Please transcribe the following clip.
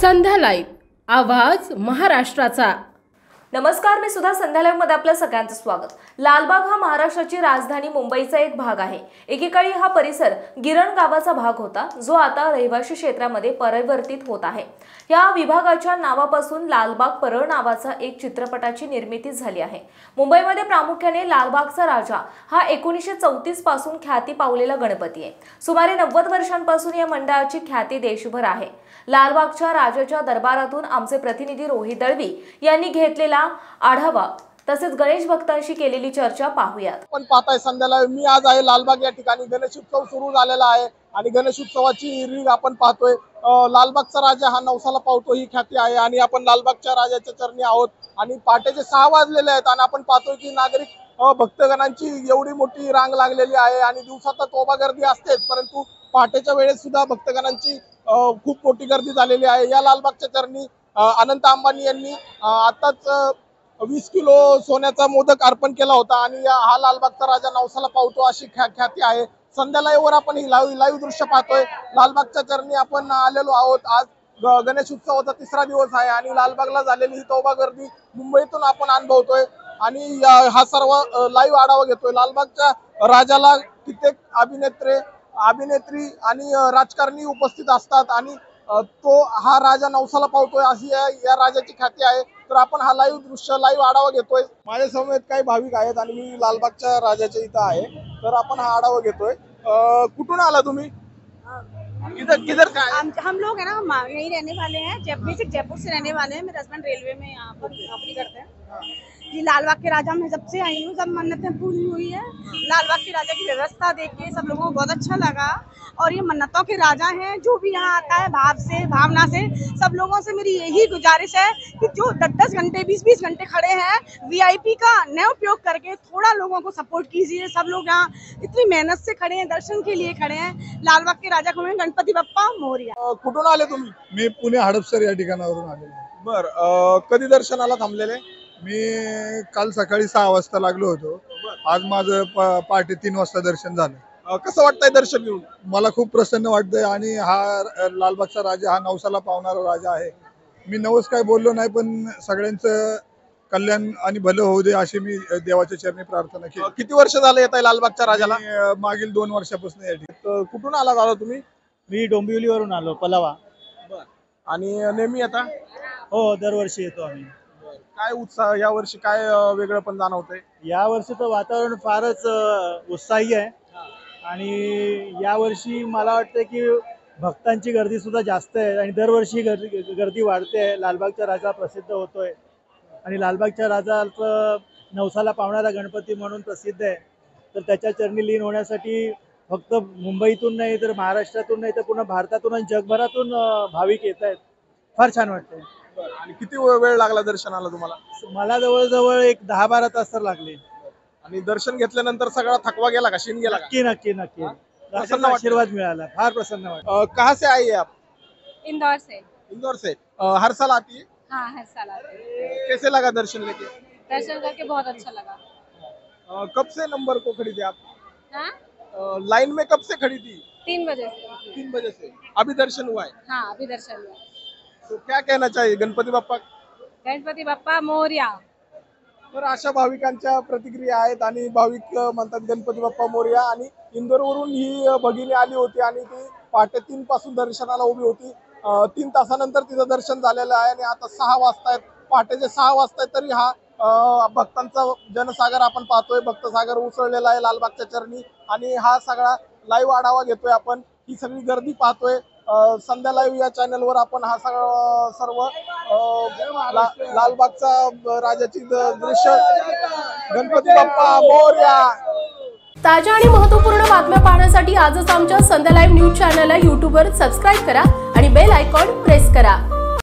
संध्या live आवाज महाराष्ट्राचा। नमस्कार, मी सुधा। संध्या लाईव्ह मध्ये आपलं सगळ्यांचं स्वागत। लालबाग हा महाराष्ट्राची राजधानी मुंबईचा एक भाग आहे। एकेकाळी हा परिसर गिरण गावाचा भाग होता, जो आता रहिवासी क्षेत्रामध्ये परिवर्तित होत आहे। या विभागाच्या नावापासून लालबाग परळ नावाचा एक चित्रपटाची निर्मिती झाली आहे। मुंबईमध्ये प्रामुख्याने लालबागचा राजा हा 1934 पासून ख्याती पावलेला गणपती आहे। सुमारे 90 वर्षांपासून या मंडळाची ख्याती देशभर आहे। लालबागच्या राजाच्या दरबारातून आमचे प्रतिनिधी रोहित दळवी यांनी घेतलेला आढावा तसेच गणेश भक्तांशी केलेली चर्चा पाहूयात। आपण पाहताय संध्याला मी आज आहे लालबाग या ठिकाणी। गणेश उत्सव सुरू झालेला आहे आणि गणेश उत्सवाची रीग आपण पाहतोय। लालबागचा राजा हा नवसाला पावतो ही ख्याती आहे आणि आपण लालबागच्या राजाच्या चरणी आहोत आणि पहाटेचे 6 वाजलेले आहेत आणि आपण पाहतोय की नागरिक भक्तगणांची एवढी मोठी रांग लागलेली आहे आणि दिवसात तोबा गर्दी असतेच, परंतु पहाटेच्या वेळेस सुद्धा भक्तगणांची खूप मोठी गर्दी झालेली आहे। या लालबागच्या चरणी अनंत अंबानी यांनी आताच 20 किलो सोन्याचा मोदक अर्पण केला होता आणि हा लालबागचा राजा नवसाला पावतो अशी ख्याती आहे। संध्या लाईव्हवर आपण ही लाईव्ह दृश्य पाहतोय। लालबागच्या चरणी आपण आलेलो आहोत। आज गणेश उत्सवाचा 3रा दिवस आहे आणि लालबागला झालेली ही तोबा गर्दी मुंबईतून आपण अनुभवतोय आणि हा सर्व लाईव्ह आढावा घेतोय। लालबागच्या राजाला कित्येक अभिनेत्री आणि राजकारणी उपस्थित असतात आणि तो हा राजा नवसाला पावतोय अशी या राजाची ख्याती आहे। तर आपण हा लाईव्ह आढावा घेतोय। माझ्या समवेत काही भाविक आहेत आणि मी लालबागच्या राजाच्या इथं आहे, तर आपण हा आढावा घेतोय। कुठून आला तुम्ही? किधर का है? हम लोग है ना यही रहने वाले हैं, जयपुर से रहने वाले हैं। मेरे हस्बैंड रेलवे में यहाँ पर नौकरी करते हैं। जी लालबाग के राजा में जब से आई हूँ सब मन्नतें पूरी हुई है। लालबाग के राजा की व्यवस्था देख के सब लोगों को बहुत अच्छा लगा और ये मन्नतों के राजा हैं। जो भी यहाँ आता है भाव से भावना से, सब लोगों से मेरी यही गुजारिश है कि जो 10-10 घंटे 20-20 घंटे खड़े हैं VIP का न उपयोग करके थोड़ा लोगों को सपोर्ट कीजिए। सब लोग यहाँ इतनी मेहनत से खड़े हैं, दर्शन के लिए खड़े हैं। लालबाग के राजा को गणपती बाप्पा मोरया। कुठून आले तुम्ही? मी पुणे हडपसर या ठिकाणावरून आलेलो आहे। बर, कधी दर्शनाला थांबलेले? मी काल सकाळी 6 वाजता लागलो होतो। आज माझं पहाटे 3 वाजता दर्शन झालं। कसं वाटतंय दर्शन घेऊन? मला खूप प्रसन्न वाटतंय आणि हा लालबागचा राजा हा नवसाला पावणारा राजा आहे। मी नवस काय बोललो नाही, पण सगळ्यांचं कल्याण आणि भलं होऊ दे अशी मी देवाच्या चरणी प्रार्थना केली। किती वर्ष झाले येत आहे लालबागच्या राजाला? मागील 2 वर्षापासून या ठिकाणी। कुठून आला दादा तुम्ही? मी डोंबिवलीवरून आलो, पलावा। आणि नेहमी आता? हो, दरवर्षी येतो आम्ही। काय उत्साह या वर्षी काय वेगळं पण जाणवतंय? या वर्षीचं वातावरण फारच उत्साही आहे आणि या वर्षी मला वाटतं की भक्तांची गर्दी सुद्धा जास्त आहे आणि दरवर्षी गर्दी वाढते आहे। लालबागचा राजा प्रसिद्ध होतोय आणि लालबागच्या राजाचं नवसाला पावणारा गणपती म्हणून प्रसिद्ध आहे। तर त्याच्या चरणी लीन होण्यासाठी फक्त मुंबईतून नाही तर महाराष्ट्रातून नाही तर पुन्हा भारतातून आणि जगभरातून भाविक येत आहेत। फार छान वाटतंय। आणि किती वेळ लागला दर्शनाला तुम्हाला? मला जवळजवळ एक 10-12 तास तर लागले। आणि दर्शन घेतल्यानंतर सगळा थकवा गेला का? शीन गेला? नक्की आशीर्वाद मिळाला। फार प्रसन्न वाटलं। कहाँ से आई है आप? इंदौर से। इंदौर से। हर साल आती है? हाँ, हर साल आते हैं। कैसे लगा दर्शन लेके? दर्शन करके बहुत अच्छा लगा। कब से नंबर को खड़ी थी आप? हाँ? लाइन में कब से खड़ी थी? 3 बजे से। 3 बजे से। अभी दर्शन हुआ है? हाँ, अभी दर्शन हुआ। तो क्या कहना चाहिए गणपती बाप्पा? गणपती बाप्पा मोरया। तर अशा भाविकांच्या प्रतिक्रिया आहेत आणि भाविक म्हणतात गणपती बाप्पा मोरया। आणि इंदोरवरून ही भगिनी आली होती आणि ती पहाटे 3 पासून दर्शनाला उभी होती। 3 तासानंतर तिचं दर्शन झालेलं आहे आणि आता 6 वाजतायत, पहाटेचे 6 वाजतायत, तरी हा भक्तांचा जनसागर आपण पाहतोय। भक्तसागर उसळलेला आहे लालबागच्या चरणी आणि हा सगळा लाईव्ह आढावा घेतोय आपण। ही सगळी गर्दी पाहतोय। संध्या लाईव्ह या चॅनलवर आपण हा सर्व लालबागचा राजाची दृश्य गणपती बाप्पा मोरया। ताज्या आणि महत्त्वपूर्ण बातम्या पाहण्यासाठी आजच आमच्या संध्या लाईव्ह न्यूज चॅनलला YouTubeवर सबस्क्राईब करा आणि बेल आयकॉन प्रेस करा।